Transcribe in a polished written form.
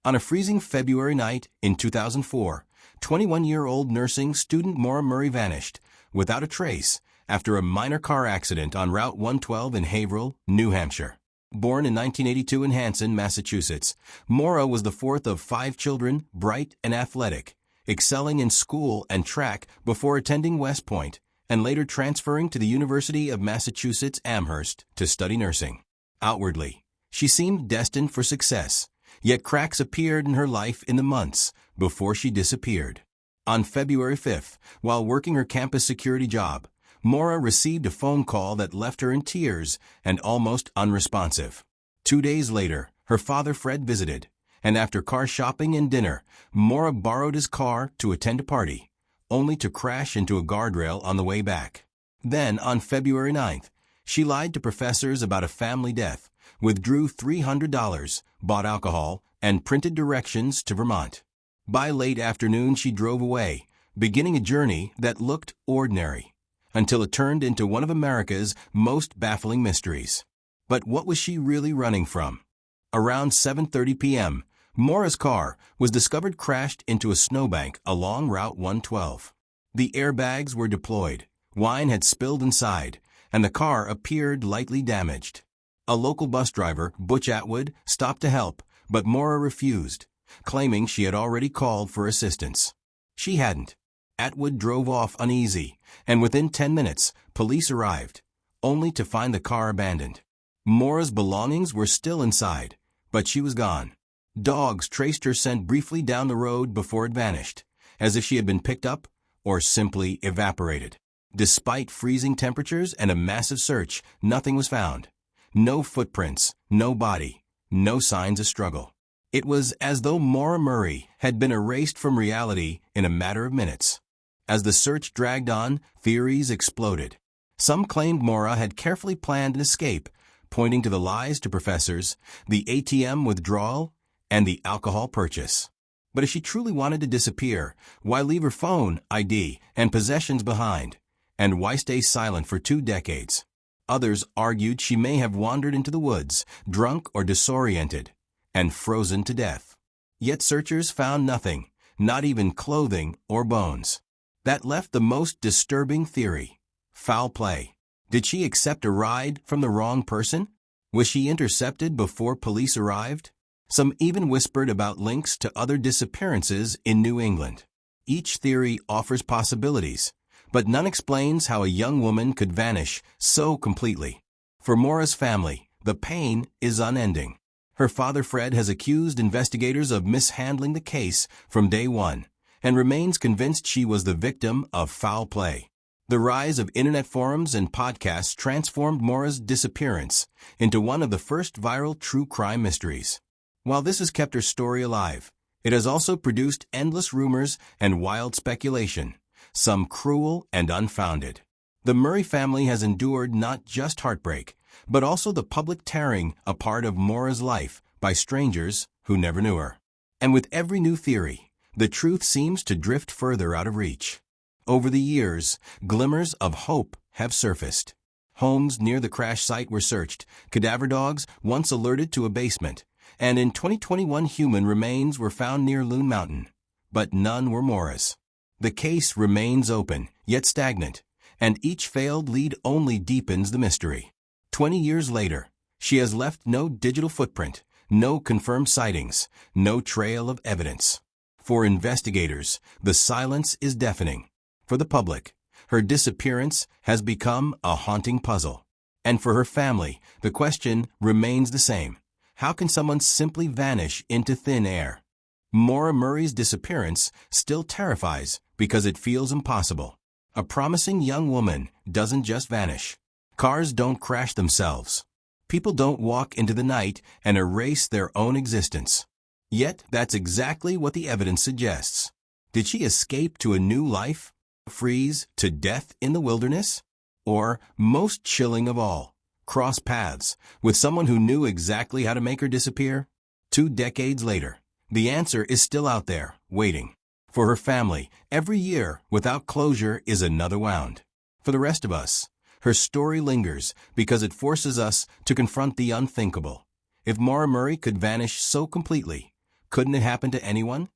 On a freezing February night in 2004, 21-year-old nursing student Maura Murray vanished, without a trace, after a minor car accident on Route 112 in Haverhill, New Hampshire. Born in 1982 in Hanson, Massachusetts, Maura was the fourth of 5 children, bright and athletic, excelling in school and track before attending West Point, and later transferring to the University of Massachusetts Amherst to study nursing. Outwardly, she seemed destined for success, yet cracks appeared in her life in the months before she disappeared. On February 5th, while working her campus security job, Maura received a phone call that left her in tears and almost unresponsive. 2 days later, her father Fred visited, and after car shopping and dinner, Maura borrowed his car to attend a party, only to crash into a guardrail on the way back. Then, on February 9th, she lied to professors about a family death, withdrew $300, bought alcohol, and printed directions to Vermont. By late afternoon, she drove away, beginning a journey that looked ordinary, until it turned into one of America's most baffling mysteries. But what was she really running from? Around 7:30 p.m., Maura's car was discovered crashed into a snowbank along Route 112. The airbags were deployed, wine had spilled inside, and the car appeared lightly damaged. A local bus driver, Butch Atwood, stopped to help, but Maura refused, claiming she had already called for assistance. She hadn't. Atwood drove off uneasy, and within 10 minutes, police arrived, only to find the car abandoned. Maura's belongings were still inside, but she was gone. Dogs traced her scent briefly down the road before it vanished, as if she had been picked up or simply evaporated. Despite freezing temperatures and a massive search, nothing was found. No footprints, no body, no signs of struggle. It was as though Maura Murray had been erased from reality in a matter of minutes. As the search dragged on, theories exploded. Some claimed Maura had carefully planned an escape, pointing to the lies to professors, the ATM withdrawal, and the alcohol purchase. But if she truly wanted to disappear, why leave her phone, ID, and possessions behind? And why stay silent for 2 decades? Others argued she may have wandered into the woods, drunk or disoriented, and frozen to death. Yet searchers found nothing, not even clothing or bones. That left the most disturbing theory: foul play. Did she accept a ride from the wrong person? Was she intercepted before police arrived? Some even whispered about links to other disappearances in New England. Each theory offers possibilities, but none explains how a young woman could vanish so completely. For Maura's family, the pain is unending. Her father Fred has accused investigators of mishandling the case from day one, and remains convinced she was the victim of foul play. The rise of internet forums and podcasts transformed Maura's disappearance into one of the first viral true crime mysteries. While this has kept her story alive, it has also produced endless rumors and wild speculation, some cruel and unfounded. The Murray family has endured not just heartbreak, but also the public tearing apart of Maura's life by strangers who never knew her. And with every new theory, the truth seems to drift further out of reach. Over the years, glimmers of hope have surfaced. Homes near the crash site were searched, cadaver dogs once alerted to a basement, and in 2021 human remains were found near Loon Mountain, but none were Maura's. The case remains open, yet stagnant, and each failed lead only deepens the mystery. 20 years later, she has left no digital footprint, no confirmed sightings, no trail of evidence. For investigators, the silence is deafening. For the public, her disappearance has become a haunting puzzle. And for her family, the question remains the same: how can someone simply vanish into thin air? Maura Murray's disappearance still terrifies because it feels impossible. A promising young woman doesn't just vanish. Cars don't crash themselves. People don't walk into the night and erase their own existence. Yet that's exactly what the evidence suggests. Did she escape to a new life? Freeze to death in the wilderness? Or, most chilling of all, cross paths with someone who knew exactly how to make her disappear? 2 decades later, the answer is still out there, waiting. For her family, every year without closure is another wound. For the rest of us, her story lingers because it forces us to confront the unthinkable. If Maura Murray could vanish so completely, Couldn't it happen to anyone?